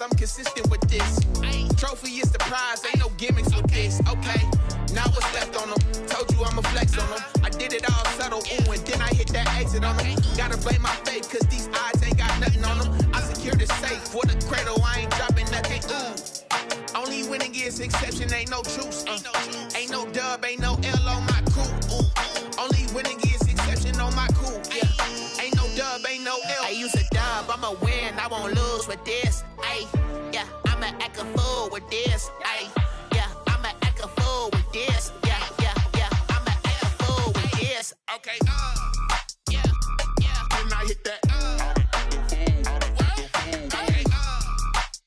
I'm consistent with this. Trophy is the prize, ain't no gimmicks with this. Okay, now what's left on them? Told you I'ma flex on them. I did it all subtle, ooh, and then I hit that exit on them. Gotta blame my fate, cause these eyes ain't got nothing on them. I secured the safe for the cradle, I ain't dropping nothing, ooh. Only winning is exception, ain't no truce. Ain't no dub, ain't no L on my crew. Only winning is exception on my crew. Yeah. Ain't no dub, ain't no L. I use a dub, I'ma win, I won't lose with this. Ay, yeah, I'ma act a fool with this. Ay, yeah, I'ma act a fool with this. Yeah, yeah, yeah, I'ma act a fool with this. Okay, yeah, yeah. When I hit that, okay,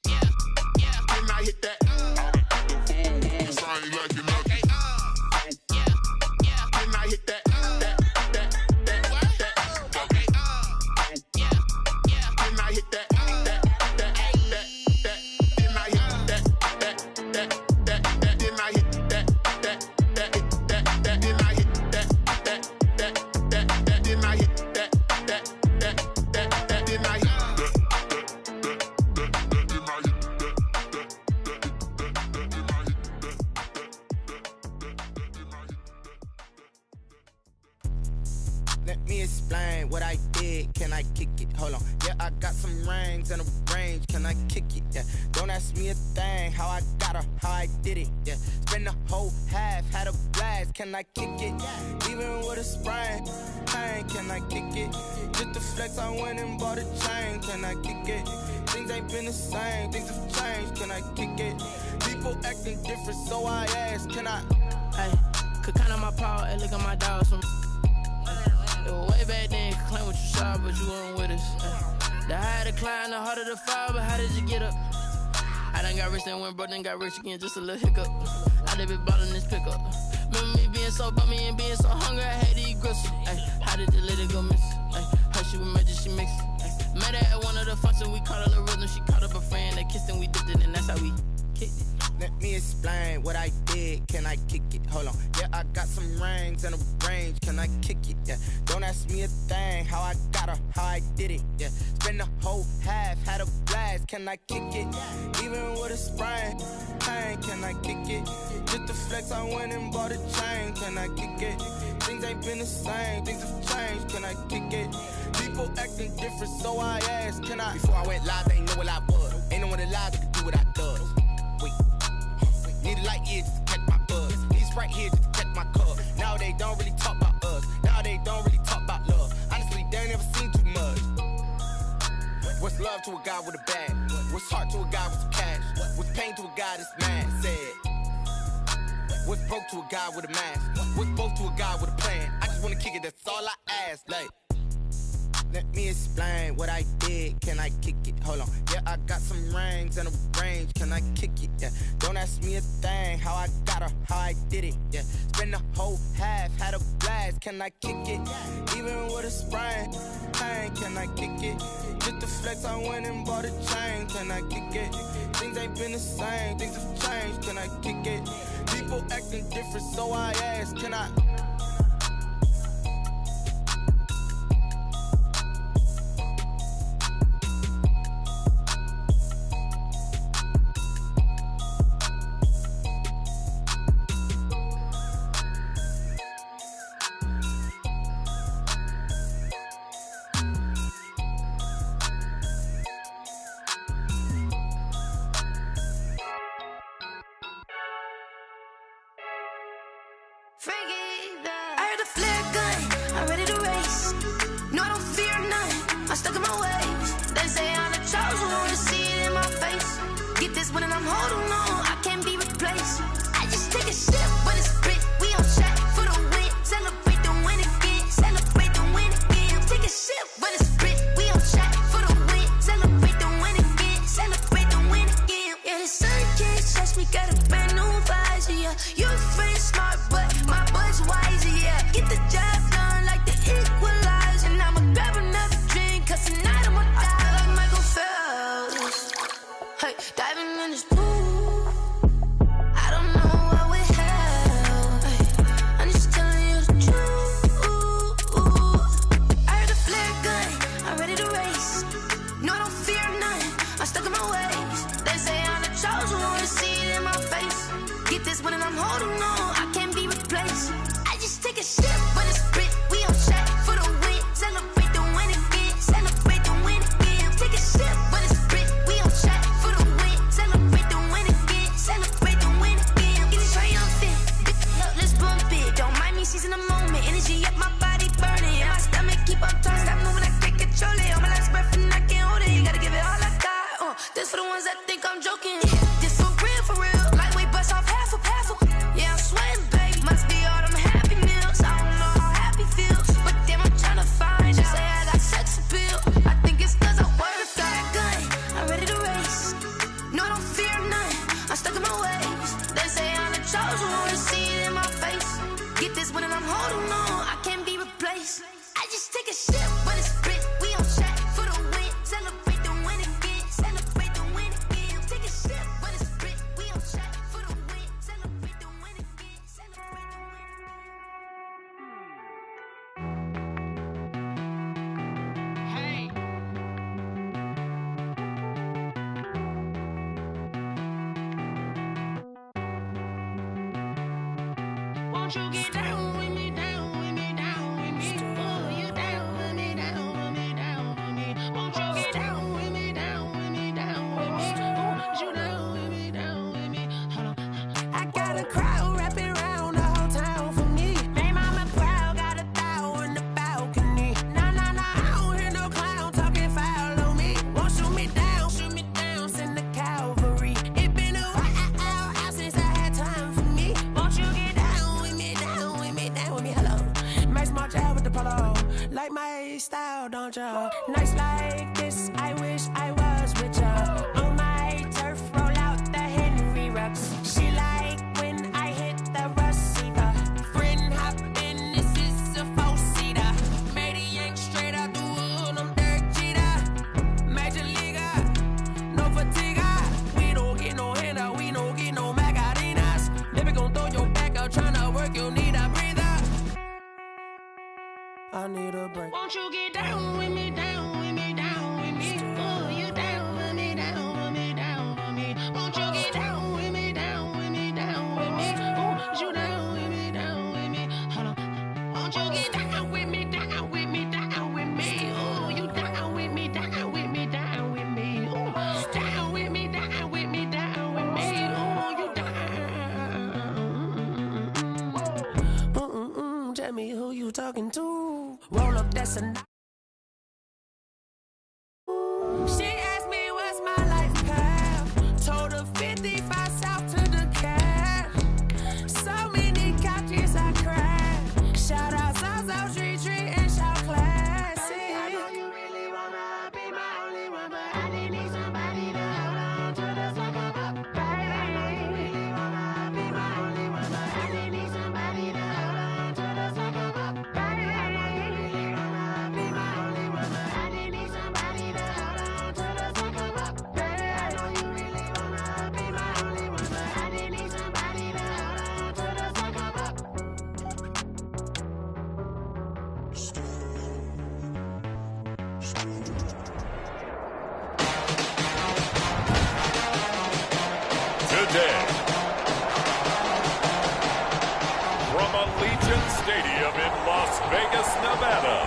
yeah, yeah. When I hit that, cause I ain't liking nothing. Okay, yeah, yeah. When I hit that, okay, yeah, yeah. When I hit that, then I hit that, then I hit that, then I hit that, then I hit that, then I hit. Let me explain what I did. Can I kick it? Hold on. Yeah, I got some rings and a range. Can I kick it? Yeah. Don't ask me a thing. How I got her, how I did it. Yeah. Spend the whole half, had a blast. Can I kick it? Even with a sprain. Pain, can I kick it? Just to flex, I went and bought a chain. Can I kick it? Things ain't been the same. Things have changed. Can I kick it? People acting different, so I ask. Can I? Hey, could count on my power and look at my dog. Some it was way back then, could claim what you saw, but you weren't with us. The higher the climb, the harder the fall, but how did you get up? I done got rich and went broke, then got rich again, just a little hiccup. I done been ballin' this pickup. Remember me being so bummy and being so hungry, I had to eat gristle. How did you let it go miss? Her she was magic, she mixed. Met her at one of the functions, we caught her the rhythm. She caught up a friend, they kissed and we dipped it, and that's how we kicked it. Let me explain what I did. Can I kick it? Hold on. Yeah, I got some rings and a range. Can I kick it? Yeah. Don't ask me a thing. How I got her, how I did it. Yeah. Spend the whole half, had a blast. Can I kick it? Even with a sprain. Pain, can I kick it? Just to flex, I went and bought a chain. Can I kick it? Things ain't been the same. Things have changed. Can I kick it? People acting different, so I ask. Can I? Before I went live, they ain't know what I was. Ain't no one alive that could do what I does. Wait. Need a light here just to catch my buzz. Need Sprite here just to catch my cup. Now they don't really talk about us. Now they don't really talk about love. Honestly, they ain't never seen too much. What's love to a guy with a bag? What's heart to a guy with some cash? What's pain to a guy that's mad? Said. What's broke to a guy with a mask? What's both to a guy with a plan? I just wanna kick it, that's all I ask. Like, let me explain what I did. Can I kick it? Hold on. Yeah, I got some rings and a range. Can I kick it? Yeah. Don't ask me a thing. How I got her, how I did it. Yeah. Spend the whole half, had a blast. Can I kick it? Even with a sprain. Pain, can I kick it? Just to flex, I went and bought a chain. Can I kick it? Things ain't been the same. Things have changed. Can I kick it? People acting different, so I ask. Can I? I heard a flare gun, I'm ready to race. No, I don't fear none, I'm stuck in my ways. They say I'm the chosen one, see it in my face. Get this one and I'm holding on, I can't be replaced. I just take a sip, but it's split. We on track for the win. Celebrate the win again, celebrate the win again. Take a sip, but it's split. We on track for the win. Celebrate the win again, celebrate the win again. Yeah, the sun can't touch me, got a brand new visor, yeah. Your friend's smart, but my bud's wiser, yeah. Get the job done like the equalizer. And I'ma grab another drink, cause tonight I'ma die like Michael Phelps. Hey, diving in this pool, I don't know what we have. Hey, I'm just telling you the truth. I heard a flare gun, I'm ready to race. No, I don't fear none, I'm stuck in my ways. one and I'm holding on. I can't be replaced. I just take a sip, but it's spit. We on track for the win. Celebrate the win again. Celebrate the win again. Take a sip, but it's spit. We on track for the win. Celebrate the win again. Celebrate the win again. Get it triumphant. Look, let's bump it. Don't mind me seizing the moment. Energy up my body burning. And my stomach keep on turning. Stop moving, I can't control it. On my last breath and I can't hold it. You gotta give it all I got. This for the ones that think I'm joking. This for real, for real. Lightweight bust off half a. Yeah, I'm sweating, babe. Must be all them happy meals. I don't know how happy feels, but damn, I'm tryna find. Just say I got sex appeal. I think it's 'cause I work. Got a gun, I'm ready to race. No, I don't fear nothing. I'm stuck in my ways. They say I'm the chosen one. See it in my face. Get this one and I'm holding on. I can't be replaced. I just take a sip, but it's spit. We on track for the win. Celebrate the win again. Celebrate the win again. Take a sip, but it's spit. We on track for the win. Celebrate the win again. Celebrate the win. Hey. Won't you get down with me, down with me, down with me? Oh, you down with me, down with me, down with me. Won't you get down with me, down with me, down with me? Oh, you down with me, down with me? Hold on. I got a crowd wrapping around the whole town for me. Made mama proud, got a thou in the balcony. Nah, nah, nah, I don't hear no clown talking foul on me. Won't shoot me down, send the cavalry. It been a while since I had time for me. Won't you get down with me, down with me, down with me? Hello. Max March out with the polo. Like my style, don't ya? Nights like this, I wish I was with ya. On my turf, roll out the Henry Rux. She like when I hit the receiver. Friend hop in, this is a four-seater. Made a yank straight out the wood, I'm Derek Jeter. Major leaguer, no fatigue. We don't get no handout, we don't get no Macarinas. Never gon' throw your back out, tryna work, you need a breather. I need a break. Won't you get down with me, down with me, down with me? Oh, you down with me, down with me, down with me? Won't you get down with me, down with me, down with me? Oh, you down with me, down with me? Hold on. Won't you get down with me, down with me, down with me? Oh, you down with me, down with me, down with me? Oh, down with me, down with me, down with me? Oh, you down. Tell me who you talking to. Roll up, that's a. She asked me what's my life path. Told her 55 south to the cab. So many couches I cried. Shout out South Street and shout classic. I know you really wanna be my only one, but I didn't need somebody to hold on to the second up. Baby, I know you really wanna be my only one, but I didn't need somebody to hold on to the second up. Baby, I know you really wanna be my only one, but I didn't need somebody to hold on to the second up. Baby, I know you really wanna be my only one, but I didn't need somebody to hold on to the second up. Today, from Allegiant Stadium in Las Vegas, Nevada,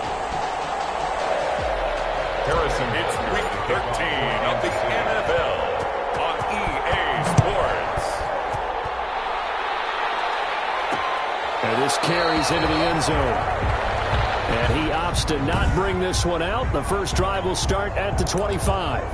it's Week 13 of the NFL on EA Sports. And this carries into the end zone. And he opts to not bring this one out. The first drive will start at the 25.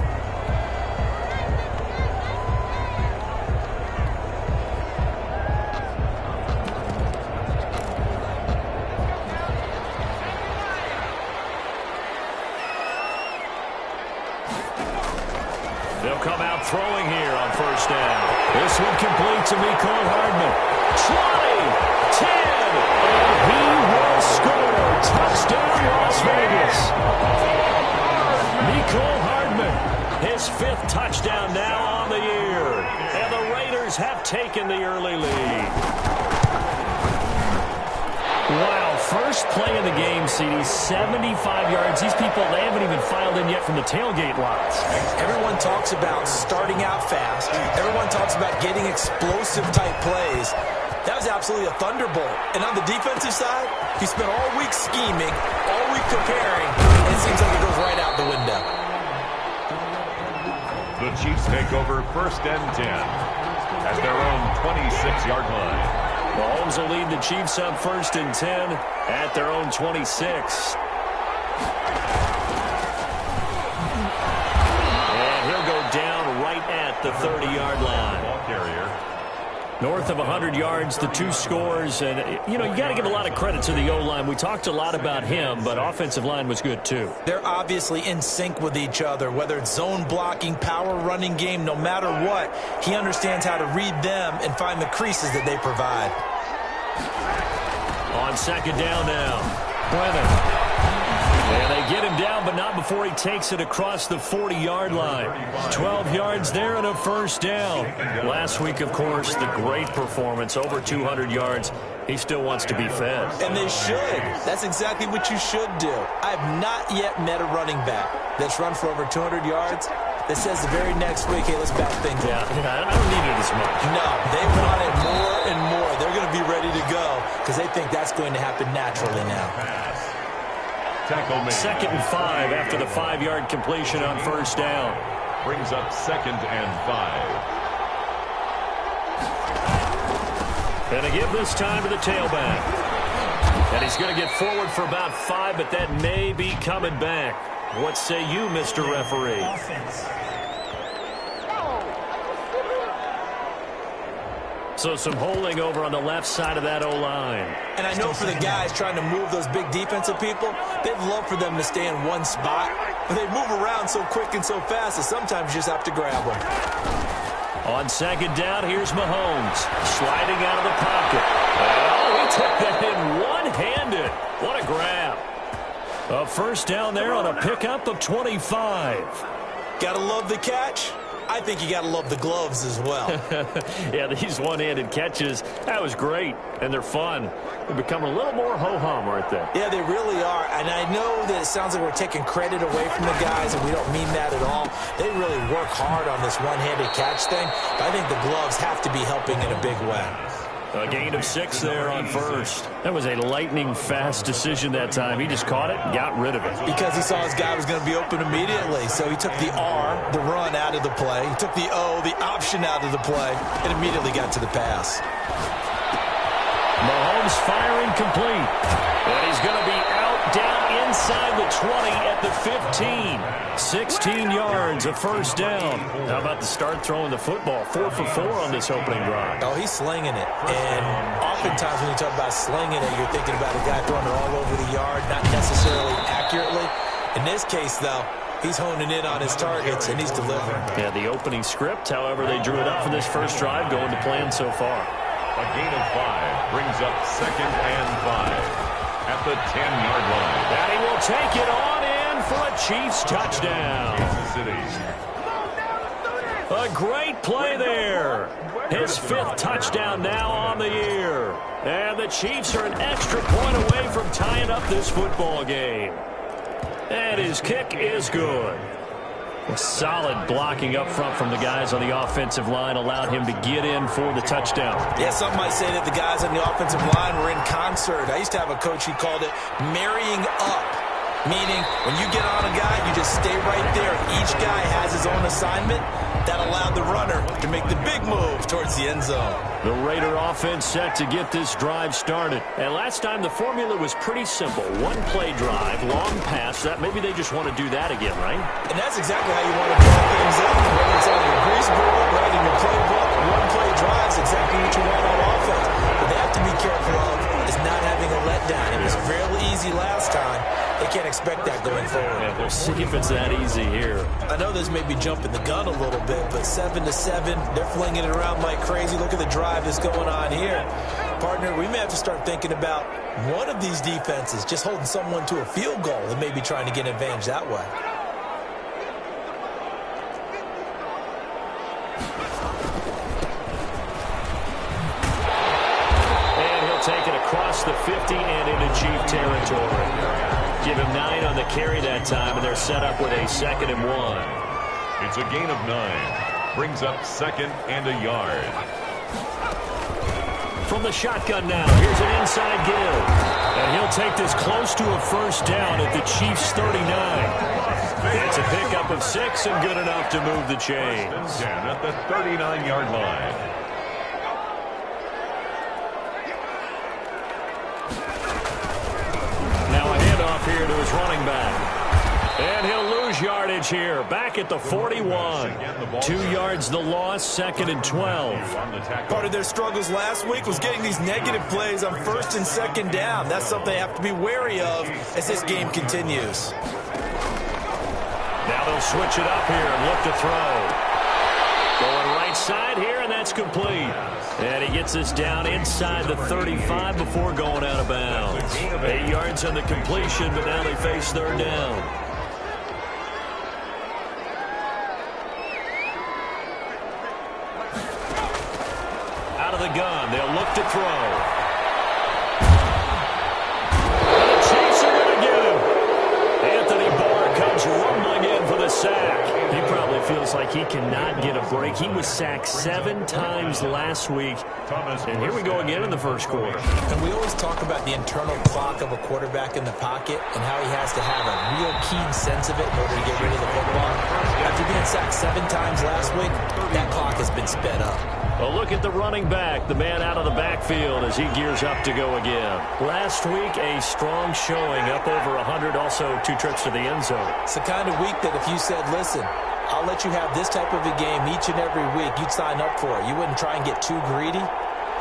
They'll come out throwing here on first down. This one complete to Mecole Hardman. 20, 10, and he will score. Touchdown, Las Vegas. Mecole Hardman, his 5th touchdown now on the year. And the Raiders have taken the early lead. Wow, first play of the game, CD, 75 yards. These people, they haven't even filed in yet from the tailgate lots. Everyone talks about starting out fast. Everyone talks about getting explosive-type plays. That was absolutely a thunderbolt. And on the defensive side, he spent all week scheming, all week preparing, and it seems like it goes right out the window. The Chiefs take over 1st and 10 at their own 26-yard line. Mahomes will lead the Chiefs up 1st and 10 at their own 26. And he'll go down right at the 30-yard line. Ball carrier. North of 100 yards, the two scores. And, you know, you got to give a lot of credit to the O-line. We talked a lot about him, but offensive line was good, too. They're obviously in sync with each other, whether it's zone blocking, power running game, no matter what. He understands how to read them and find the creases that they provide. On 2nd down now, Brennan. And they get him down, but not before he takes it across the 40-yard line. 12 yards there and a 1st down. Last week, of course, the great performance, over 200 yards. He still wants to be fed. And they should. That's exactly what you should do. I have not yet met a running back that's run for over 200 yards that says the very next week, hey, let's back things up. Yeah, I don't need it as much. No, they want it more and more. They're going to be ready to go because they think that's going to happen naturally now. Tackle made. 2nd and 5 after the 5-yard completion on 1st down. Brings up 2nd and 5. And to give this time to the tailback. And he's going to get forward for about 5, but that may be coming back. What say you, Mr. Referee? So some holding over on the left side of that O-line. And I know for the guys trying to move those big defensive people, they'd love for them to stay in one spot. But they move around so quick and so fast that sometimes you just have to grab them. On 2nd down, here's Mahomes sliding out of the pocket. Oh, he took that in one-handed. What a grab. A 1st down there on a pickup of 25. Gotta love the catch. I think you got to love the gloves as well. Yeah, these one-handed catches, that was great, and they're fun. They become a little more ho-hum right there. Yeah, they really are, and I know that it sounds like we're taking credit away from the guys, and we don't mean that at all. They really work hard on this one-handed catch thing, but I think the gloves have to be helping in a big way. A gain of 6 there on 1st. That was a lightning-fast decision that time. He just caught it and got rid of it. Because he saw his guy was going to be open immediately. So he took the R, the run, out of the play. He took the O, the option, out of the play, and immediately got to the pass. Mahomes firing complete. And he's going to be out down inside the 20 at the 15. 16 yards, a 1st down. How about the start throwing the football? 4 for 4 on this opening drive. Oh, he's slinging it. And oftentimes when you talk about slinging it, you're thinking about a guy throwing it all over the yard, not necessarily accurately. In this case, though, he's honing in on his targets, and he's delivering. Yeah, the opening script, however, they drew it up for this first drive, going to plan so far. A gain of 5 brings up 2nd and 5 at the 10-yard line. And he will take it on in for a Chiefs touchdown. Kansas City. A great play there. His 5th touchdown now on the year. And the Chiefs are an extra point away from tying up this football game. And his kick is good. Solid blocking up front from the guys on the offensive line allowed him to get in for the touchdown. Yeah, some might say that the guys on the offensive line were in concert. I used to have a coach who called it marrying up, meaning when you get on a guy, you just stay right there. Each guy has his own assignment. That allowed the runner to make the big move towards the end zone. The Raider offense set to get this drive started. And last time the formula was pretty simple. One play drive, long pass. That maybe they just want to do that again, right? And that's exactly how you want to draw things up. Whether it's on your grease board, right in your playbook, one play drive is exactly what you want on offense. But they have to be careful of is not having a letdown. It was fairly easy last time. They can't expect that going forward. Yeah, we'll see if it's that easy here. I know this may be jumping the gun a little bit, but 7-7, they're flinging it around like crazy. Look at the drive that's going on here. Partner, we may have to start thinking about one of these defenses just holding someone to a field goal and maybe trying to get an advantage that way. And he'll take it across the 50 and into Chief territory. Give him 9 on the carry that time, and they're set up with a 2nd and 1. It's a gain of 9. Brings up 2nd and a yard. From the shotgun now, here's an inside give. And he'll take this close to a first down at the Chiefs' 39. It's a pickup of 6 and good enough to move the chains. 10 at the 39-yard line. Now a handoff here to his running back. And he'll lose yardage here. Back at the 41. 2 yards the loss, 2nd and 12. Part of their struggles last week was getting these negative plays on 1st and 2nd down. That's something they have to be wary of as this game continues. Now they'll switch it up here and look to throw. Going right side here, and that's complete. And he gets us down inside the 35 before going out of bounds. 8 yards on the completion, but now they face 3rd down. Out of the gun, they'll look to throw. And the Chiefs are going to get him. Anthony Barr comes rumbling in for the sack. He probably feels like he cannot get a break. He was sacked 7 times last week. And here we go again in the first quarter. And we always talk about the internal clock of a quarterback in the pocket and how he has to have a real keen sense of it in order to get rid of the football. After being sacked 7 times last week, that clock has been sped up. Well, look at the running back, the man out of the backfield as he gears up to go again. Last week, a strong showing, up over 100, also 2 trips to the end zone. It's the kind of week that if you said, listen, I'll let you have this type of a game each and every week, you'd sign up for it. You wouldn't try and get too greedy.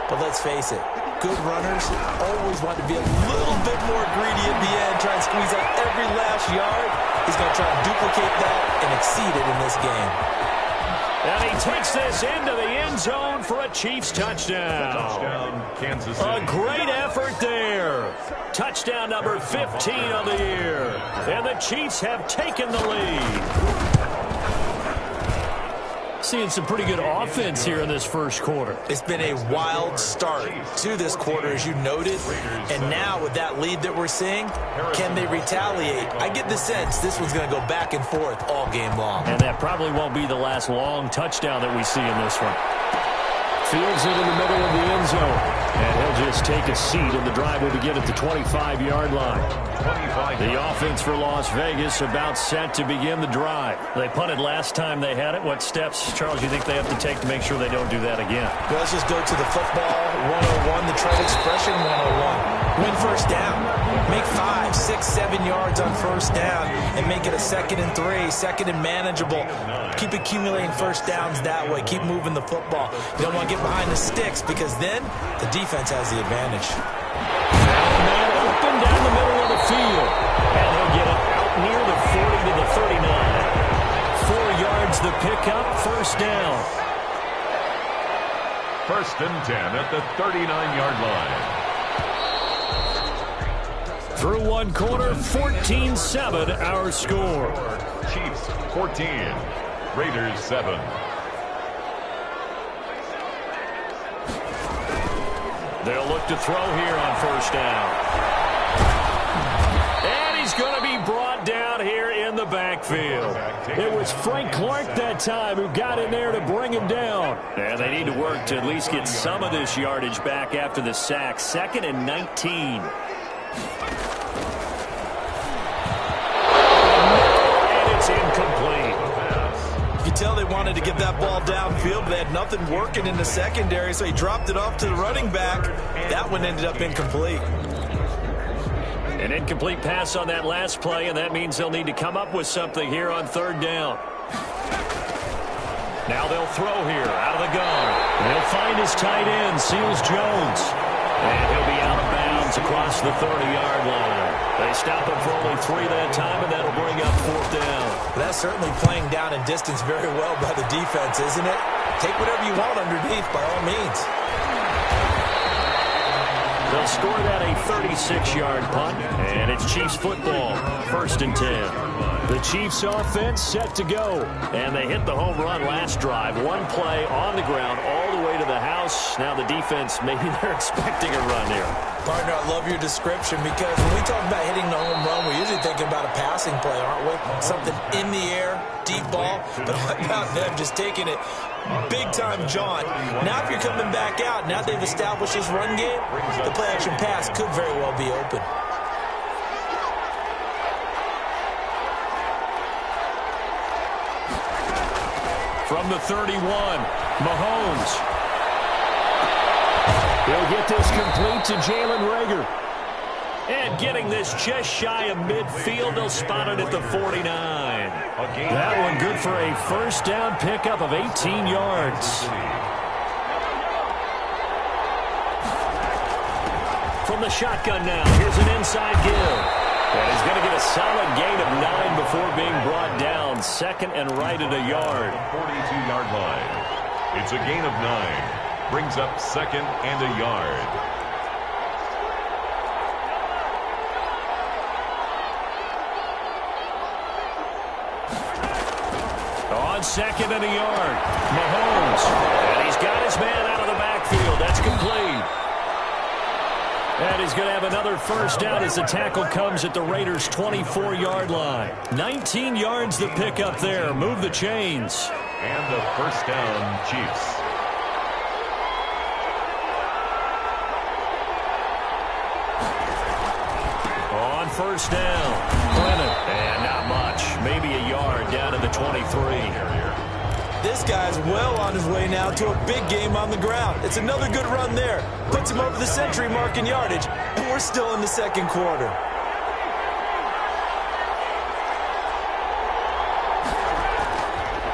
But let's face it, good runners always want to be a little bit more greedy at the end, try and squeeze out every last yard. He's going to try and duplicate that and exceed it in this game. And he takes this into the end zone for a Chiefs touchdown. Touchdown, Kansas City. A great effort there. Touchdown number 15 of the year. And the Chiefs have taken the lead. Seeing some pretty good offense here in this first quarter. It's been a wild start to this quarter, as you noted. And now with that lead that we're seeing, can they retaliate? I get the sense this one's going to go back and forth all game long. And that probably won't be the last long touchdown that we see in this one. Fields it in the middle of the end zone. And he'll just take a seat, and the drive will begin at the 25-yard line. The offense for Las Vegas about set to begin the drive. They punted last time they had it. What steps, Charles, you think they have to take to make sure they don't do that again? Well, let's just go to the football 101, the trade expression 101. Win first down. Make 5, 6, 7 yards on first down and make it a 2nd and 3, 2nd and manageable. Keep accumulating first downs that way. Keep moving the football. You don't want to get behind the sticks because then the defense has the advantage. Now the man open down the middle of the field. And he'll get it out near the 40 to the 39. 4 yards the pickup, first down. 1st and 10 at the 39-yard line. Through one quarter, 14-7 our score. Chiefs 14, Raiders 7. They'll look to throw here on first down. And he's going to be brought down here in the backfield. It was Frank Clark that time who got in there to bring him down. And they need to work to at least get some of this yardage back after the sack. 2nd and 19. Incomplete. You can tell they wanted to get that ball downfield, but they had nothing working in the secondary, so he dropped it off to the running back. That one ended up incomplete. An incomplete pass on that last play, and that means they'll need to come up with something here on 3rd down. Now they'll throw here out of the gun. They'll find his tight end, Seals Jones. And he'll be out of bounds across the 30-yard line. They stop him for only 3 that time, and that'll bring up 4th down. That's certainly playing down in distance very well by the defense, isn't it? Take whatever you want underneath, by all means. They'll score that a 36-yard punt, and it's Chiefs football, 1st and 10. The Chiefs offense set to go, and they hit the home run last drive. One play on the ground all the way to the house. Now the defense, maybe they're expecting a run here. Partner, I love your description because when we talk about hitting the home run, we're usually thinking about a passing play, aren't we? Something in the air, deep ball, but how about them just taking it big-time jaunt. Now if you're coming back out, now they've established this run game, the play-action pass could very well be open. From the 31, Mahomes. He'll get this complete to Jalen Reagor. And getting this just shy of midfield, they'll spot it at the 49. That one good for a first down pickup of 18 yards. From the shotgun now, here's an inside give. And he's going to get a solid gain of 9 before being brought down. 2nd and right at a yard. 42-yard line. It's a gain of 9. Brings up 2nd and a yard. On 2nd and a yard, Mahomes. And he's got his man out of the backfield. That's complete. And he's going to have another first down as the tackle comes at the Raiders' 24-yard line. 19 yards to pick up there. Move the chains. And the first down, Chiefs. On first down, Clinton. And not much. Maybe a yard down to the 23. This guy's well on his way now to a big game on the ground. It's another good run there. Puts him over the century mark in yardage, and we're still in the 2nd quarter.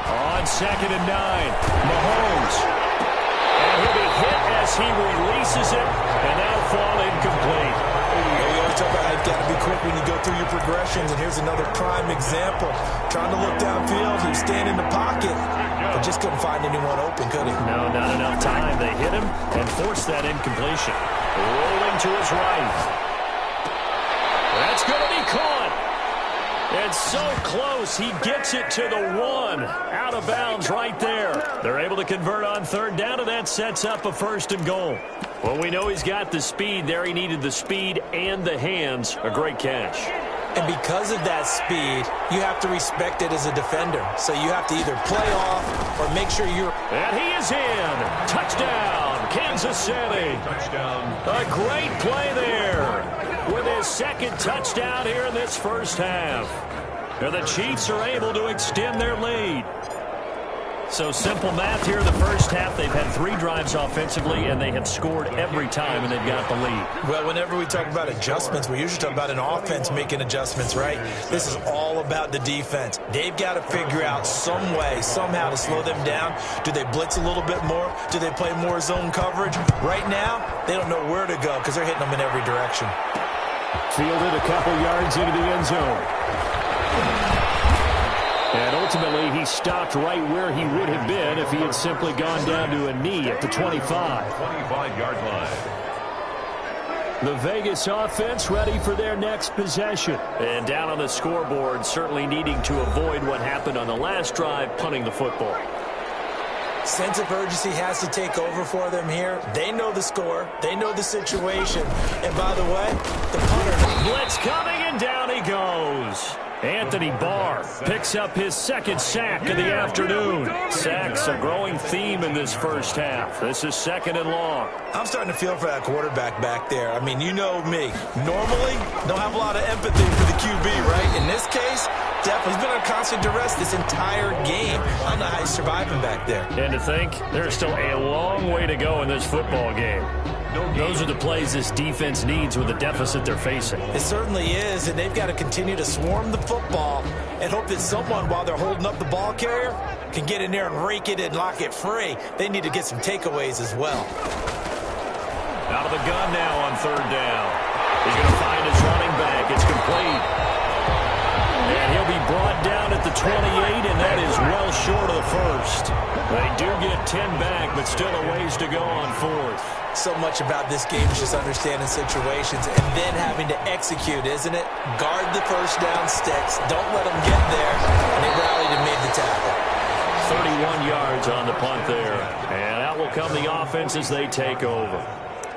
On 2nd and 9, Mahomes. And he'll be hit as he releases it, and that'll fall incomplete. We always talk about how you've got to be quick when you go through your progressions, and here's another prime example. Trying to look downfield, he was standing in the pocket, but just couldn't find anyone open, could he? No, not enough time. They hit him and forced that incompletion. Rolling to his right. That's going to be caught. It's so close. He gets it to the 1. Out of bounds right there. They're able to convert on 3rd down, and that sets up a 1st and goal. Well, we know he's got the speed there. He needed the speed and the hands. A great catch. And because of that speed, you have to respect it as a defender. So you have to either play off or make sure you're... And he is in. Touchdown, Kansas City. Touchdown. A great play there with his 2nd touchdown here in this first half. And the Chiefs are able to extend their lead. So simple math here in the first half. They've had 3 drives offensively, and they have scored every time, and they've got the lead. Well, whenever we talk about adjustments, we usually talk about an offense making adjustments, right? This is all about the defense. They've got to figure out some way, somehow to slow them down. Do they blitz a little bit more? Do they play more zone coverage? Right now, they don't know where to go because they're hitting them in every direction. Fielded a couple yards into the end zone. And ultimately, he stopped right where he would have been if he had simply gone down to a knee at the 25. 25-yard line. The Vegas offense ready for their next possession. And down on the scoreboard, certainly needing to avoid what happened on the last drive, punting the football. Sense of urgency has to take over for them here. They know the score. They know the situation. And by the way, the punter. Blitz coming, and down he goes. Anthony Barr picks up his 2nd sack of the afternoon. Sacks a growing theme in this first half. This is 2nd and long. I'm starting to feel for that quarterback back there. I mean, you know me. Normally, don't have a lot of empathy for the QB, right? In this case, definitely. He's been under constant duress this entire game. I don't know how he's surviving back there. And to think, there's still a long way to go in this football game. Those are the plays this defense needs with the deficit they're facing. It certainly is, and they've got to continue to swarm the football and hope that someone, while they're holding up the ball carrier, can get in there and rake it and lock it free. They need to get some takeaways as well. Out of the gun now on 3rd down. He's going to find his running back. It's complete. And he'll be brought down at the 28, and that is well short of the first. They do get 10 back, but still a ways to go on fourth. So much about this game is just understanding situations and then having to execute, isn't it? Guard the first down sticks. Don't let them get there. And they rallied and made the tackle. 31 yards on the punt there. And out will come the offense as they take over.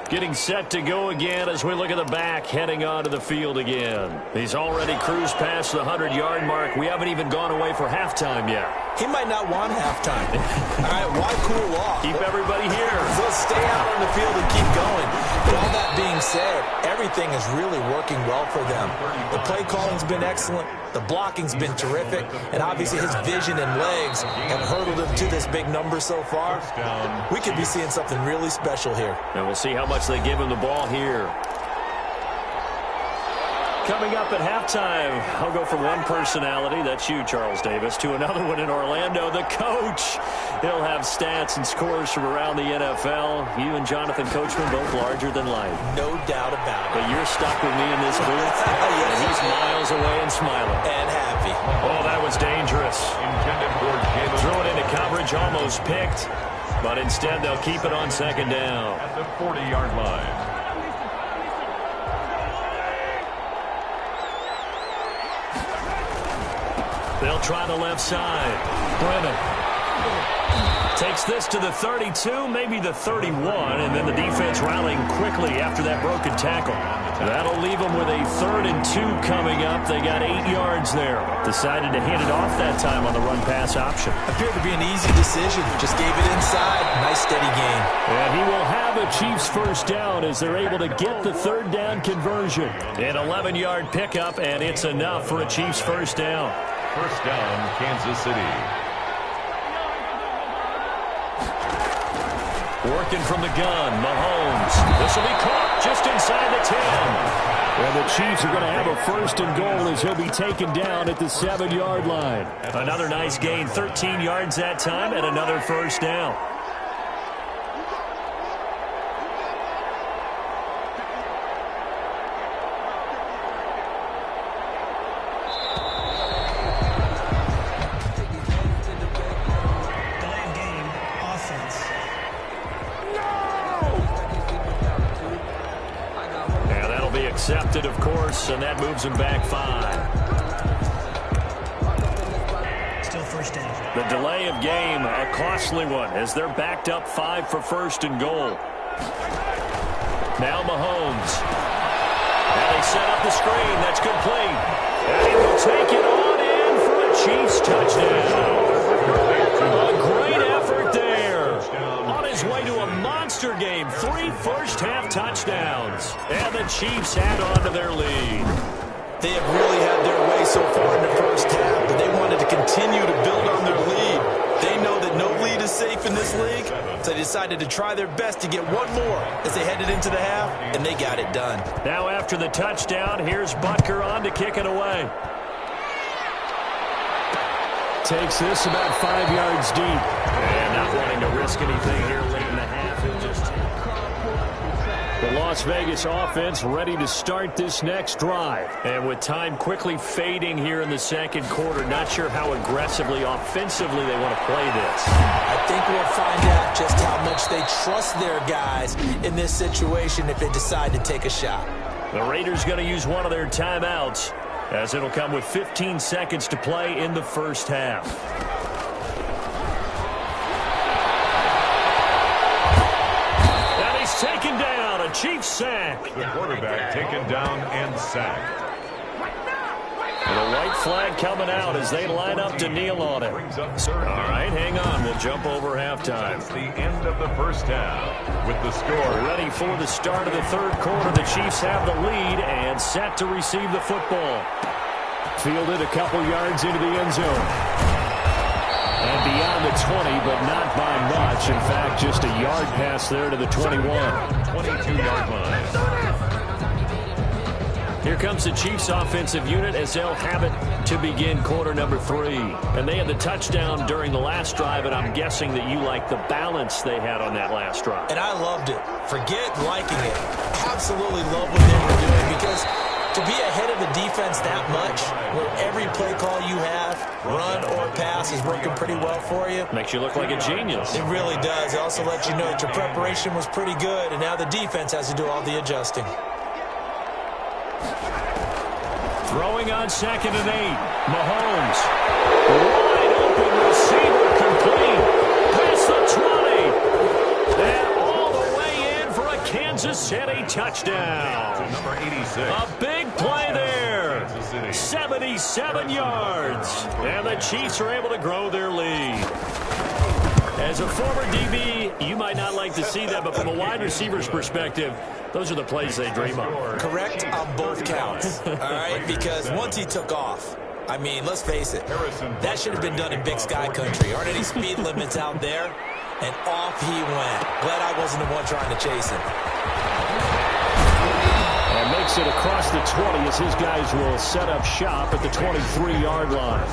Getting set to go again as we look at the back, heading onto the field again. He's already cruised past the 100-yard mark. We haven't even gone away for halftime yet. He might not want halftime. All right, why cool off? Keep everybody here. Let's stay out on the field and keep going. But all that being said, everything is really working well for them. The play calling's been excellent. The blocking's been terrific. And obviously his vision and legs have hurdled him to this big number so far. We could be seeing something really special here. And we'll see how much they give him the ball here. Coming up at halftime, I'll go from one personality, that's you, Charles Davis, to another one in Orlando, the coach. He'll have stats and scores from around the NFL. You and Jonathan Coachman both larger than life. No doubt about it. But you're stuck with me in this booth, and he's miles away and smiling. And happy. Oh, that was dangerous. Throw it into coverage, almost picked. But instead, they'll keep it on second down. At the 40-yard line. They'll try the left side. Brennan takes this to the 32, maybe the 31, and then the defense rallying quickly after that broken tackle. That'll leave them with a 3rd and 2 coming up. They got 8 yards there. Decided to hand it off that time on the run-pass option. Appeared to be an easy decision. Just gave it inside. Nice steady gain. And he will have a Chiefs first down as they're able to get the 3rd down conversion. An 11-yard pickup, and it's enough for a Chiefs first down. First down, Kansas City. Working from the gun, Mahomes. This will be caught just inside the 10. And the Chiefs are going to have a 1st and goal as he'll be taken down at the 7-yard line. Another nice gain, 13 yards that time, and another first down. Accepted, of course, and that moves him back 5. Still first down. The delay of game, a costly one, as they're backed up 5 for 1st and goal. Now Mahomes. And they set up the screen. That's complete. And he will take it on in for a Chiefs touchdown. A great effort there. On his way to a monster game. 3 first-half touchdowns. And the Chiefs add on to their lead. They have really had their way so far in the first half, but they wanted to continue to build on their lead. They know that no lead is safe in this league, so they decided to try their best to get one more as they headed into the half, and they got it done. Now after the touchdown, here's Butker on to kick it away. Takes this about 5 yards deep. And not wanting to risk anything here late in the half. The Las Vegas offense ready to start this next drive. And with time quickly fading here in the second quarter, not sure how aggressively, offensively they want to play this. I think we'll find out just how much they trust their guys in this situation if they decide to take a shot. The Raiders going to use one of their timeouts, as it'll come with 15 seconds to play in the first half. And he's taken down, a Chiefs sack. The quarterback taken down and sacked. And a white flag coming out as they line up to kneel on it. All right, hang on. We'll jump over halftime. It's the end of the first half with the score. Ready for the start of the third quarter. The Chiefs have the lead and set to receive the football. Fielded a couple yards into the end zone. And beyond the 20, but not by much. In fact, just a yard pass there to the 21. 22-yard line. Here comes the Chiefs offensive unit as they'll have it to begin quarter number 3. And they had the touchdown during the last drive, and I'm guessing that you like the balance they had on that last drive. And I loved it. Forget liking it. Absolutely love what they were doing because To be ahead of the defense that much, where every play call you have, run or pass, is working pretty well for you. Makes you look like a genius. It really does. It also lets you know that your preparation was pretty good, and now the defense has to do all the adjusting. Throwing on 2nd and 8. Mahomes. Wide open receiver complete. Past the 20. And all the way in for a Kansas City touchdown. Number 86. A big play there. 77 yards. And the Chiefs are able to grow their lead. As a former DB, you might not like to see that, but from a wide receiver's perspective, those are the plays they dream of. Correct on both counts, all right? Because once he took off, I mean, let's face it, that should have been done in Big Sky country. Aren't any speed limits out there? And off he went. Glad I wasn't the one trying to chase him. And makes it across the 20 as his guys will set up shop at the 23-yard line.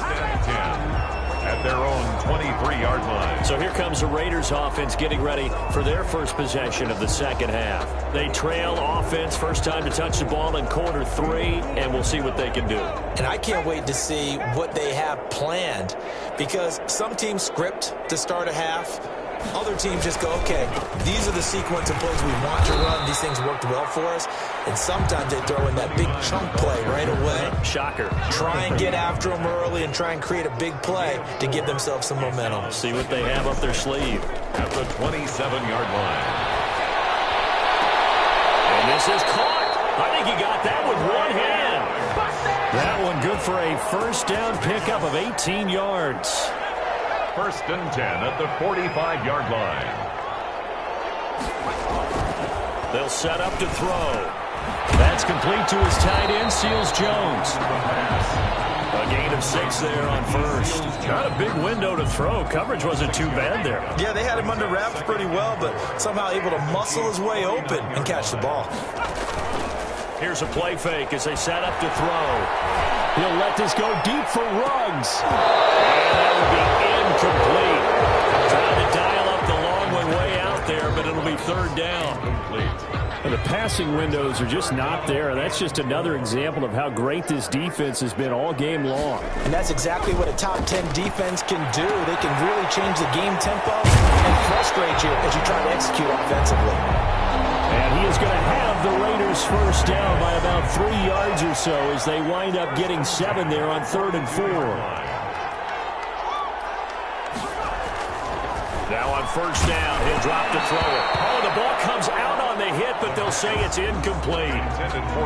At their own 23-yard line. So here comes the Raiders offense getting ready for their first possession of the second half. They trail offense, first time to touch the ball in quarter 3, and we'll see what they can do. And I can't wait to see what they have planned, because some teams script to start a half. Other teams just go, okay, these are the sequence of plays we want to run. These things worked well for us. And sometimes they throw in that big chunk play right away. Shocker. Try and get after them early and try and create a big play to give themselves some momentum. See what they have up their sleeve. At the 27-yard line. And this is caught. I think he got that with one hand. That one good for a first down pickup of 18 yards. 1st and 10 at the 45-yard line. They'll set up to throw. That's complete to his tight end, Seals Jones. A gain of 6 there on first. Not a big window to throw. Coverage wasn't too bad there. Yeah, they had him under wraps pretty well, but somehow able to muscle his way open and catch the ball. Here's a play fake as they set up to throw. He'll let this go deep for Ruggs. And that would be incomplete. Trying to dial up the long one way out there, but it'll be 3rd down. And the passing windows are just not there. That's just another example of how great this defense has been all game long. And that's exactly what a top 10 defense can do. They can really change the game tempo and frustrate you as you try to execute offensively. And he is going to have the Raiders first down by about 3 yards or so as they wind up getting 7 there on 3rd and 4. Now on first down, he'll drop to throw it. Oh, the ball comes out on the hit, but they'll say it's incomplete.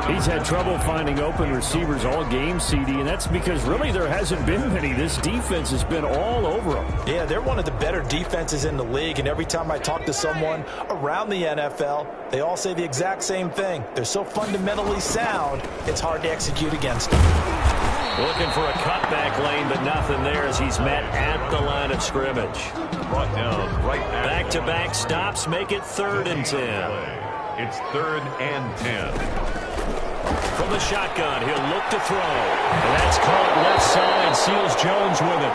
He's had trouble finding open receivers all game, CD, and that's because really there hasn't been many. This defense has been all over them. Yeah, they're one of the better defenses in the league, and every time I talk to someone around the NFL, they all say the exact same thing. They're so fundamentally sound, it's hard to execute against them. Looking for a cutback lane, but nothing there as he's met at the line of scrimmage. Brought down right at back-to-back stops make it 3rd and 10. It's 3rd and 10. From the shotgun, he'll look to throw. And that's caught left side. Seals Jones with it.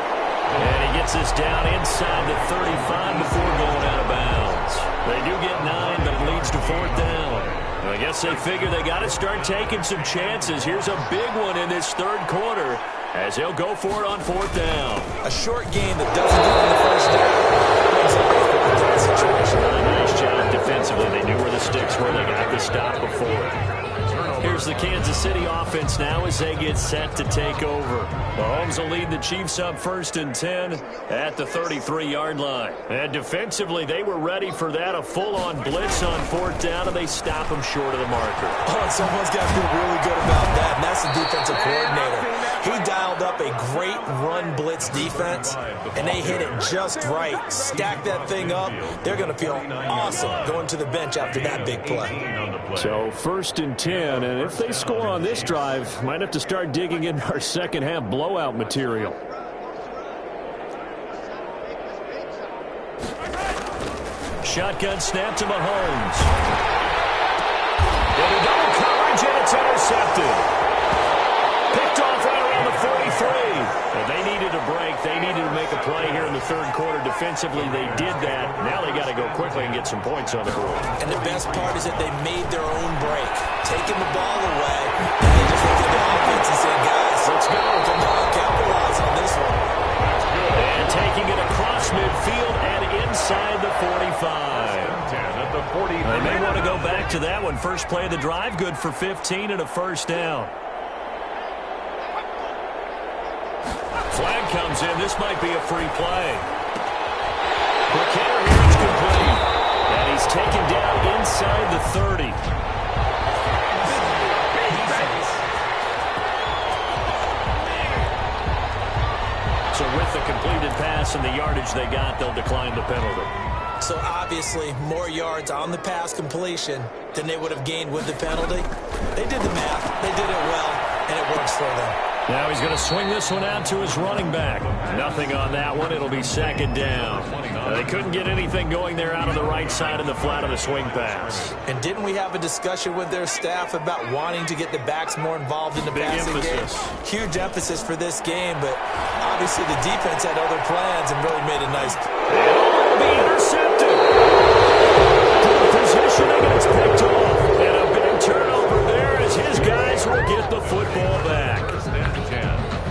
And he gets this down inside the 35 before going out of bounds. They do get 9, but it leads to 4th down. I guess they figure they got to start taking some chances. Here's a big one in this 3rd quarter as they'll go for it on 4th down. A short game that doesn't give them the first down brings up a situation. A nice job defensively. They knew where the sticks were. They got the stop before. Here's the Kansas City offense now as they get set to take over. Mahomes will lead the Chiefs up 1st and 10 at the 33-yard line. And defensively, they were ready for that, a full-on blitz on 4th down, and they stop them short of the marker. Oh, someone's got to feel really good about that, and that's the defensive coordinator. He dialed up a great run blitz defense, and they hit it just right. Stack that thing up. They're going to feel awesome going to the bench after that big play. So 1st and 10, and if they score on this drive, might have to start digging into our second half blowout material. Shotgun snap to Mahomes. Into double coverage, and it's intercepted. Picked off right around the three. And they needed a break. They needed to make a play here in the third quarter. Defensively, they did that. Now they got to go quickly and get some points on the board. And the best part is that they made their own break. Taking the ball away, and they just looked at the offense and said, guys, let's go. Come on, capitalize on this one. And taking it across midfield and inside the 45. 10 at the 40. They may want to go back to that one. First play of the drive, good for 15 and a first down. Flag comes in. This might be a free play. McKenna here, it's complete. And he's taken down inside the 30. So with the completed pass and the yardage they got, they'll decline the penalty. So obviously, more yards on the pass completion than they would have gained with the penalty. They did the math. They did it well, and it works for them. Now he's going to swing this one out to his running back. Nothing on that one. It'll be second down. They couldn't get anything going there out of the right side of the flat of the swing pass. And didn't we have a discussion with their staff about wanting to get the backs more involved in the passing game? Huge emphasis for this game, but obviously the defense had other plans and really made a nice play. It'll be intercepted. Good positioning, and it's picked off. And a big turnover there as his guys will get the football back.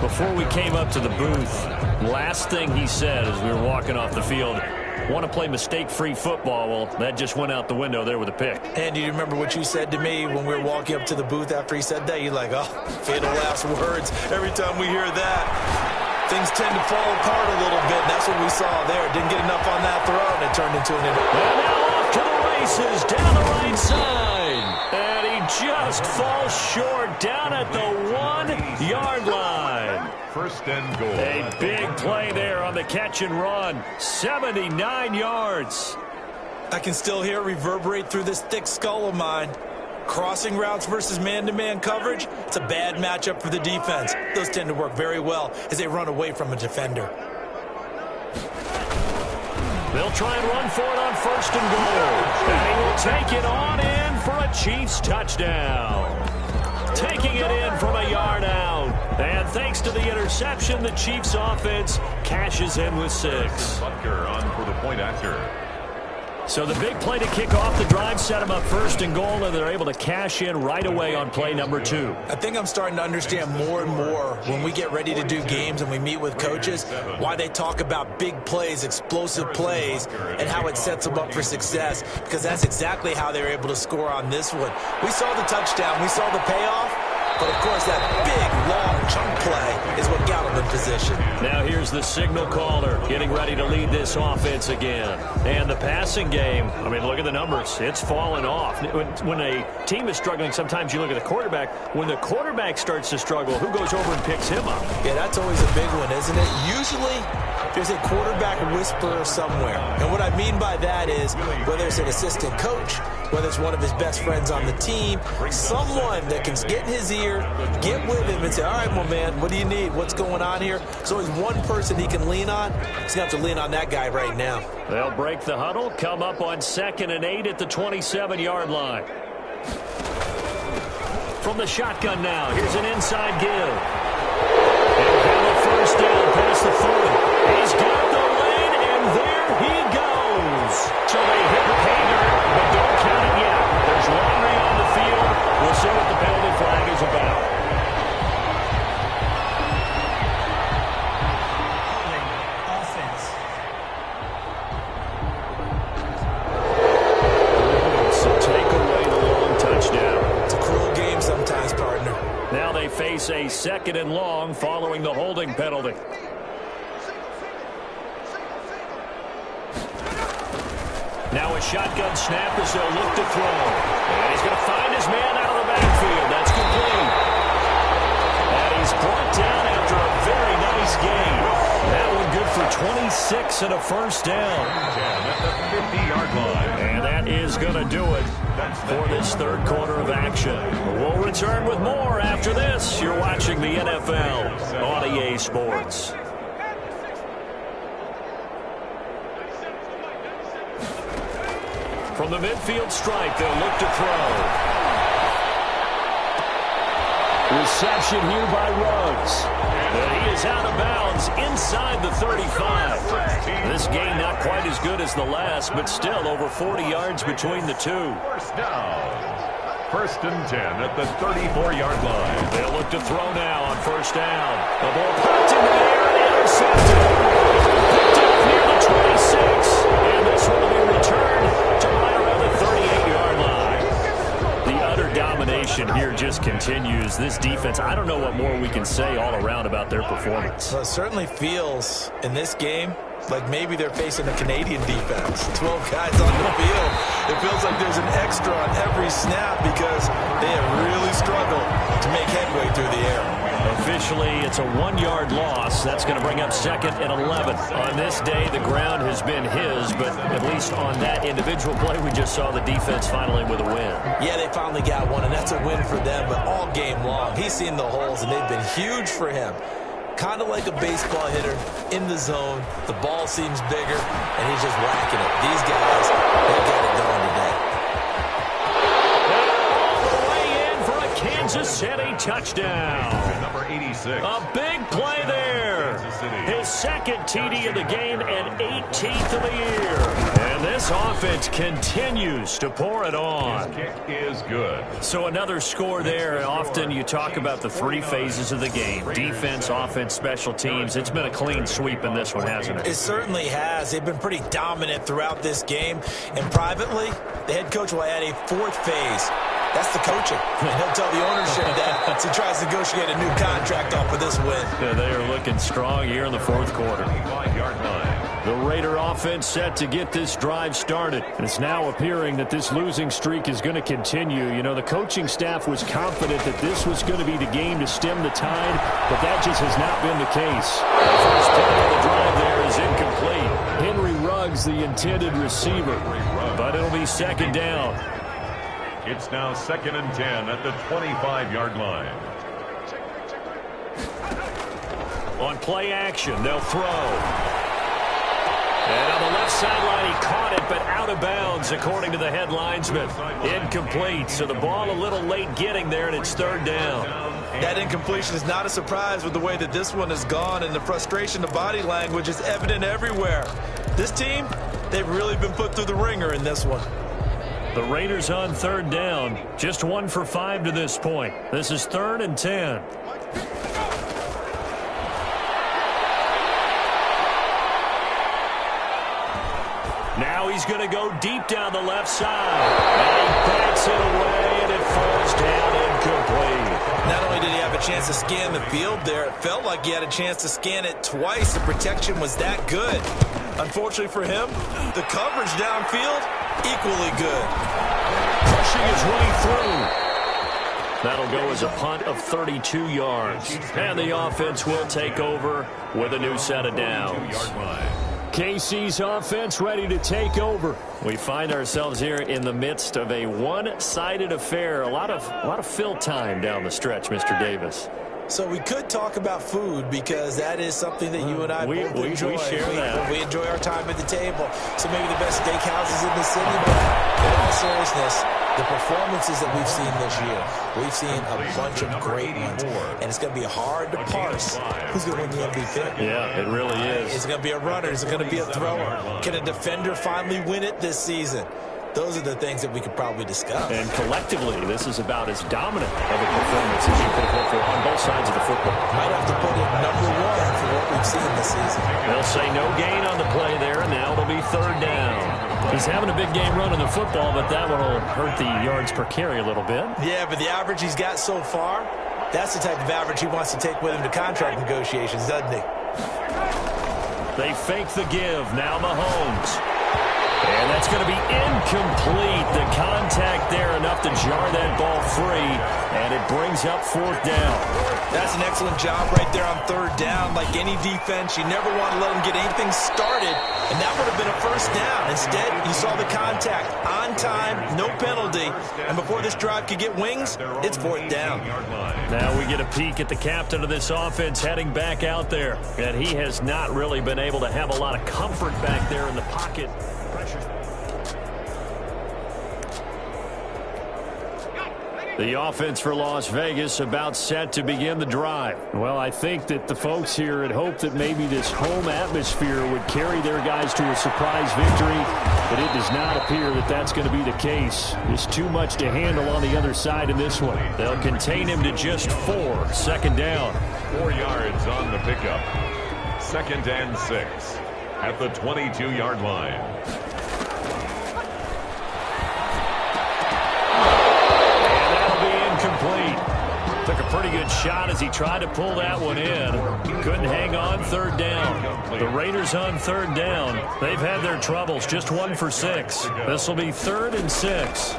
Before we came up to the booth, last thing he said as we were walking off the field, want to play mistake-free football. Well, that just went out the window there with a pick. And do you remember what you said to me when we were walking up to the booth after he said that? You're like, oh, fatal last words. Every time we hear that, things tend to fall apart a little bit, and that's what we saw there. Didn't get enough on that throw, and it turned into an interception. And now off to the races, down the right side. And he just falls short down at the 1-yard line. First and goal. A big play there on the catch and run. 79 yards. I can still hear it reverberate through this thick skull of mine. Crossing routes versus man-to-man coverage, it's a bad matchup for the defense. Those tend to work very well as they run away from a defender. They'll try and run for it on first and goal. And he will take it on in for a Chiefs touchdown. Taking it in from a yard out. And thanks to the interception, the Chiefs offense cashes in with 6. Butker on for the point after. So the big play to kick off the drive set them up first and goal, and they're able to cash in right away on play number 2. I think I'm starting to understand more and more when we get ready to do games and we meet with coaches why they talk about big plays, explosive plays, and how it sets them up for success, because that's exactly how they were able to score on this one. We saw the touchdown. We saw the payoff. But, of course, that big, long chunk play is what got him in position. Now here's the signal caller getting ready to lead this offense again. And the passing game, I mean, look at the numbers. It's fallen off. When a team is struggling, sometimes you look at the quarterback. When the quarterback starts to struggle, who goes over and picks him up? Yeah, that's always a big one, isn't it? Usually there's a quarterback whisperer somewhere. And what I mean by that is whether it's an assistant coach, whether it's one of his best friends on the team, someone that can get in his ear, get with him and say, all right, well, man, what do you need? What's going on here? There's always one person he can lean on. He's going to have to lean on that guy right now. They'll break the huddle, come up on 2nd and 8 at the 27-yard line. From the shotgun now, here's an inside give. They'll have a first down past the 40. He's got the lane, and there he goes. So they hit Hager, but don't count it yet. There's laundry on the field. We'll see what the penalty flag is about. Offense. So take away the long touchdown. It's a cruel game sometimes, partner. Now they face a 2nd and long following the holding penalty. Now a shotgun snap as they'll look to throw. And he's going to find his man out of the backfield. That's complete. And he's brought down after a very nice game. That one good for 26 and a first down. 10 at the 50-yard line. And that is going to do it for this third quarter of action. We'll return with more after this. You're watching the NFL on EA Sports. From the midfield stripe, they'll look to throw. Reception here by Ruggs. And he is out of bounds inside the 35. This game not quite as good as the last, but still over 40 yards between the two. First down. First and 10 at the 34-yard line. They'll look to throw now on first down. The ball popped in the air and intercepted. Picked up near the 26. And this will be returned to right around the 38-yard line. The utter domination here just continues. This defense, I don't know what more we can say all around about their performance. Well, it certainly feels in this game like maybe they're facing a Canadian defense. 12 guys on the field. It feels like there's an extra on every snap because they have really struggled to make headway through the air. Officially, it's a 1-yard loss. That's going to bring up second and 11. On this day, the ground has been his, but at least on that individual play, we just saw the defense finally with a win. Yeah, they finally got one, and that's a win for them, but all game long, he's seen the holes, and they've been huge for him. Kind of like a baseball hitter in the zone. The ball seems bigger, and he's just whacking it. These guys, they got it going today. All the way in for a Kansas City touchdown. Number 86. A big play there. His second TD of the game and 18th of the year. And this offense continues to pour it on. His kick is good. So another score there. Often you talk about the three phases of the game. Defense, offense, special teams. It's been a clean sweep in this one, hasn't it? It certainly has. They've been pretty dominant throughout this game. And privately, the head coach will add a fourth phase. That's the coaching. And he'll tell the ownership that as he tries to negotiate a new contract off of this win. Yeah, they are looking strong here in the fourth quarter. 25-yard line. The Raider offense set to get this drive started. And it's now appearing that this losing streak is going to continue. You know, the coaching staff was confident that this was going to be the game to stem the tide, but that just has not been the case. The first play of the drive there is incomplete. Henry Ruggs, the intended receiver, but it'll be second down. It's now second and 10 at the 25-yard line. On play action, they'll throw. And on the left sideline, he caught it, but out of bounds, according to the head linesman. Incomplete, so the ball a little late getting there, and it's third down. That incompletion is not a surprise with the way that this one has gone, and the frustration, the body language is evident everywhere. This team, they've really been put through the ringer in this one. The Raiders on third down, just 1 for 5 to this point. This is third and 10. Now he's going to go deep down the left side. And he backs it away, and it falls down incomplete. Not only did he have a chance to scan the field there, it felt like he had a chance to scan it twice. The protection was that good. Unfortunately for him, the coverage downfield, equally good. Pushing his way through. That'll go as a punt of 32 yards. And the offense will take over with a new set of downs. KC's offense ready to take over. We find ourselves here in the midst of a one-sided affair. A lot of fill time down the stretch, Mr. Davis. So we could talk about food because that is something that you and I both enjoy. We share that. We enjoy our time at the table. So maybe the best steakhouses in the city, but in all seriousness, the performances that we've seen this year, we've seen a bunch of great ones. And it's going to be hard to parse who's going to win the MVP. Yeah, it really is. Is it going to be a runner? Is it going to be a thrower? Can a defender finally win it this season? Those are the things that we could probably discuss. And collectively, this is about as dominant of a performance as you could hope for on both sides of the football. Might have to put it number 1 for what we've seen this season. They'll say no gain on the play there, and now it'll be third down. He's having a big game running the football, but that one will hurt the yards per carry a little bit. Yeah, but the average he's got so far, that's the type of average he wants to take with him to contract negotiations, doesn't he? They fake the give. Now Mahomes. And that's going to be incomplete. The contact there enough to jar that ball free, and it brings up fourth down. That's an excellent job right there on third down. Like any defense, you never want to let them get anything started, and that would have been a first down. Instead, you saw the contact on time, no penalty, and before this drive could get wings, it's fourth down. Now we get a peek at the captain of this offense heading back out there, and he has not really been able to have a lot of comfort back there in the pocket. The offense for Las Vegas about set to begin the drive. Well, I think that the folks here had hoped that maybe this home atmosphere would carry their guys to a surprise victory, but it does not appear that that's going to be the case. There's too much to handle on the other side in this one. They'll contain him to just 4. Second down. 4 yards on the pickup. 2nd and 6 at the 22-yard line. Complete. Took a pretty good shot as he tried to pull that one in. Couldn't hang on 3rd down. The Raiders on 3rd down. They've had their troubles. Just 1 for 6. This will be 3rd and 6.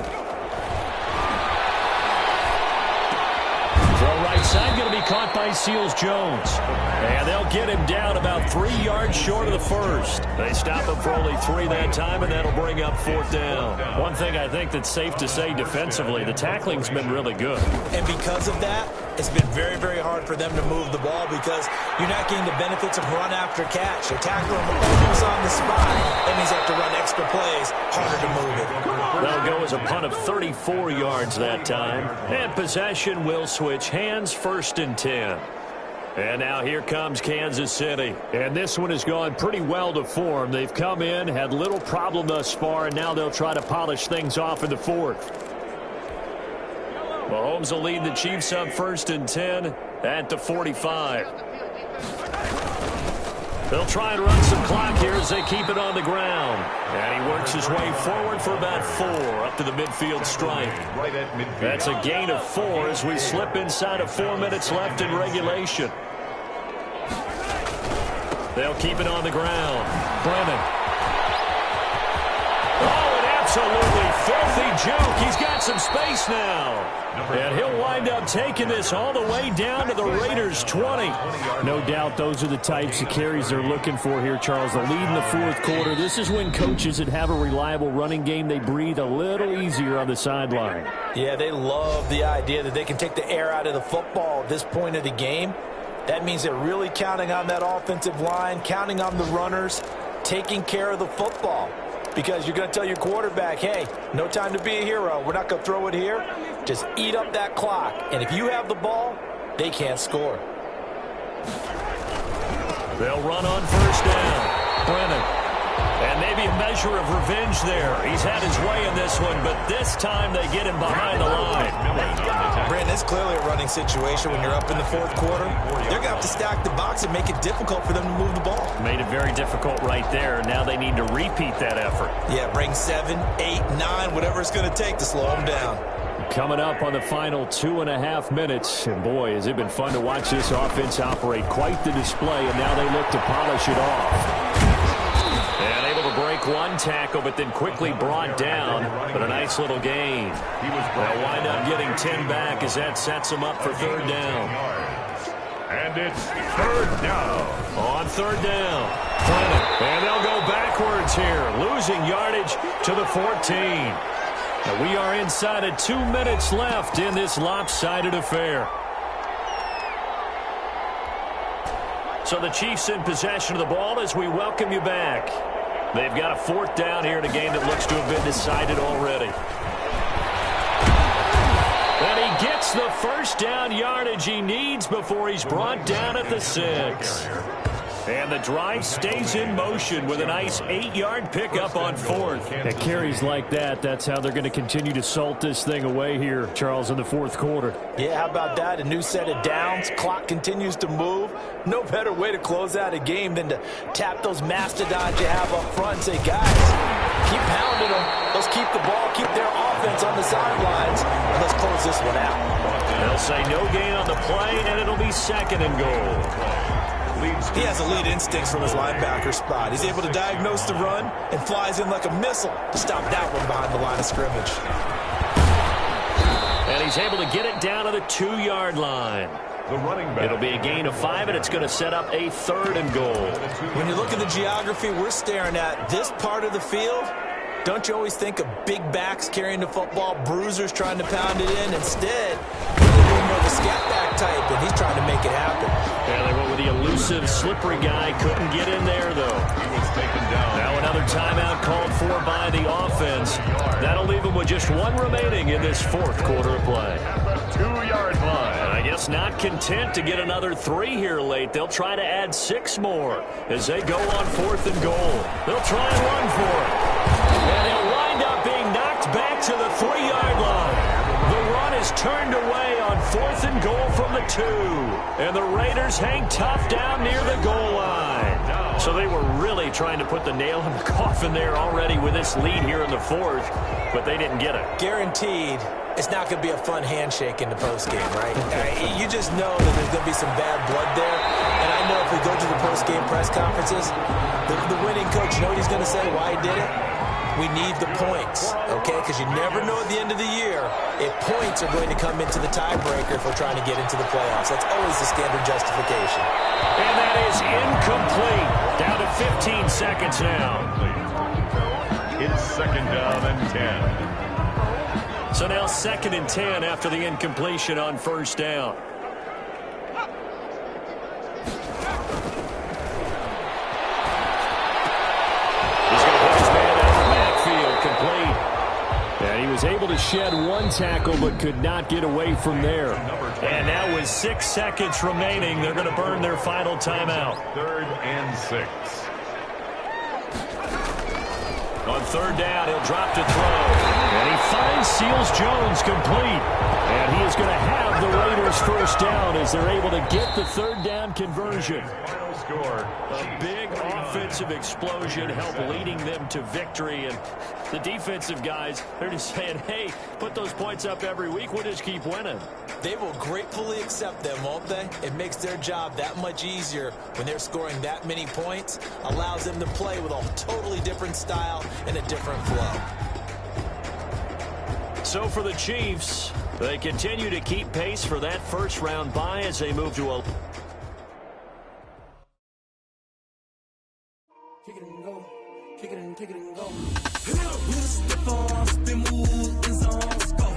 Throw right side going to be caught by Seals-Jones. And they'll get him down about 3 yards short of the first. They stop him for only 3 that time, and that'll bring up 4th down. One thing I think that's safe to say defensively, the tackling's been really good. And because of that, it's been very, very hard for them to move the ball because you're not getting the benefits of run after catch. You're tackling them almost on the spot. That means you have to run extra plays, harder to move it. They'll go as a punt of 34 yards that time. And possession will switch hands, 1st and 10. And now here comes Kansas City. And this one has gone pretty well to form. They've come in, had little problem thus far, and now they'll try to polish things off in the 4th. Mahomes will lead the Chiefs up 1st and 10 at the 45. They'll try and run some clock here as they keep it on the ground. And he works his way forward for about 4 up to the midfield stripe. That's a gain of 4 as we slip inside of 4 minutes left in regulation. They'll keep it on the ground. Brennan. Oh, an absolutely filthy juke. He's got some space now. And he'll wind up taking this all the way down to the Raiders' 20. No doubt those are the types of carries they're looking for here, Charles. The lead in the 4th quarter. This is when coaches that have a reliable running game, they breathe a little easier on the sideline. Yeah, they love the idea that they can take the air out of the football at this point of the game. That means they're really counting on that offensive line, counting on the runners, taking care of the football. Because you're going to tell your quarterback, hey, no time to be a hero. We're not going to throw it here. Just eat up that clock. And if you have the ball, they can't score. They'll run on 1st down. Brennan. And maybe a measure of revenge there. He's had his way in this one, but this time they get him behind the line. Brandon, it's clearly a running situation when you're up in the 4th quarter. They're going to have to stack the box and make it difficult for them to move the ball. Made it very difficult right there. Now they need to repeat that effort. Yeah, bring 7, 8, 9, whatever it's going to take to slow them down. Coming up on the final 2.5 minutes. And boy, has it been fun to watch this offense operate. Quite the display, and now they look to polish it off. And able to break one tackle, but then quickly brought down. But a nice little gain. They'll wind up getting 10 back as that sets them up for 3rd down. And it's 3rd down. On 3rd down. And they'll go backwards here, losing yardage to the 14. Now we are inside of 2 minutes left in this lopsided affair. So the Chiefs in possession of the ball as we welcome you back. They've got a 4th down here in a game that looks to have been decided already. And he gets the 1st down yardage he needs before he's brought down at the 6. And the drive stays in motion with a nice 8-yard pickup on 4th. At carries like that, that's how they're going to continue to salt this thing away here, Charles, in the 4th quarter. Yeah, how about that? A new set of downs. Clock continues to move. No better way to close out a game than to tap those mastodons you have up front and say, guys, keep pounding them. Let's keep the ball, keep their offense on the sidelines, and let's close this one out. They'll say no gain on the play, and it'll be 2nd and goal. He has elite instincts from his linebacker spot. He's able to diagnose the run and flies in like a missile to stop that one behind the line of scrimmage. And he's able to get it down to the 2-yard line. The running back. It'll be a gain of 5, and it's going to set up a 3rd and goal. When you look at the geography we're staring at, this part of the field, don't you always think of big backs carrying the football, bruisers trying to pound it in? Instead, we're more of a scat back type, and he's trying to make it happen. Yeah, they went with the elusive, slippery guy. Couldn't get in there, though. He was taken down. Now another timeout called for by the offense. That'll leave him with with just one remaining in this fourth quarter of play. At the 2-yard line. And I guess not content to get another 3 here late. They'll try to add 6 more as they go on 4th and goal. They'll try and run for it. And they'll wind up being knocked back to the 3-yard line. The run is turned away on 4th and goal from the 2. And the Raiders hang tough down near the goal line. So they were really trying to put the nail in the coffin there already with this lead here in the 4th, but they didn't get it. Guaranteed, it's not going to be a fun handshake in the postgame, right? You just know that there's going to be some bad blood there. And I know if we go to the postgame press conferences, the winning coach, you know what he's going to say, why he did it? We need the points, okay? Because you never know at the end of the year if points are going to come into the tiebreaker if we're trying to get into the playoffs. That's always the standard justification. And that is incomplete. Down to 15 seconds now. It's 2nd down and 10. So now 2nd and 10 after the incompletion on 1st down. And he was able to shed 1 tackle but could not get away from there. And now with 6 seconds remaining, they're going to burn their final timeout. 3rd and 6. On 3rd down, he'll drop to throw. And he finds Seals-Jones complete. And he is going to have the Raiders 1st down as they're able to get the 3rd down conversion. Final score. A big offensive explosion helped leading them to victory. And the defensive guys, they're just saying, hey, put those points up every week. We'll just keep winning. They will gratefully accept them, won't they? It makes their job that much easier when they're scoring that many points. Allows them to play with a totally different style and a different flow. So for the Chiefs, they continue to keep pace for that first-round bye as they move to a... Kick it and go. Kick it and go. Hit it up with a step on, spin move, in zone, go.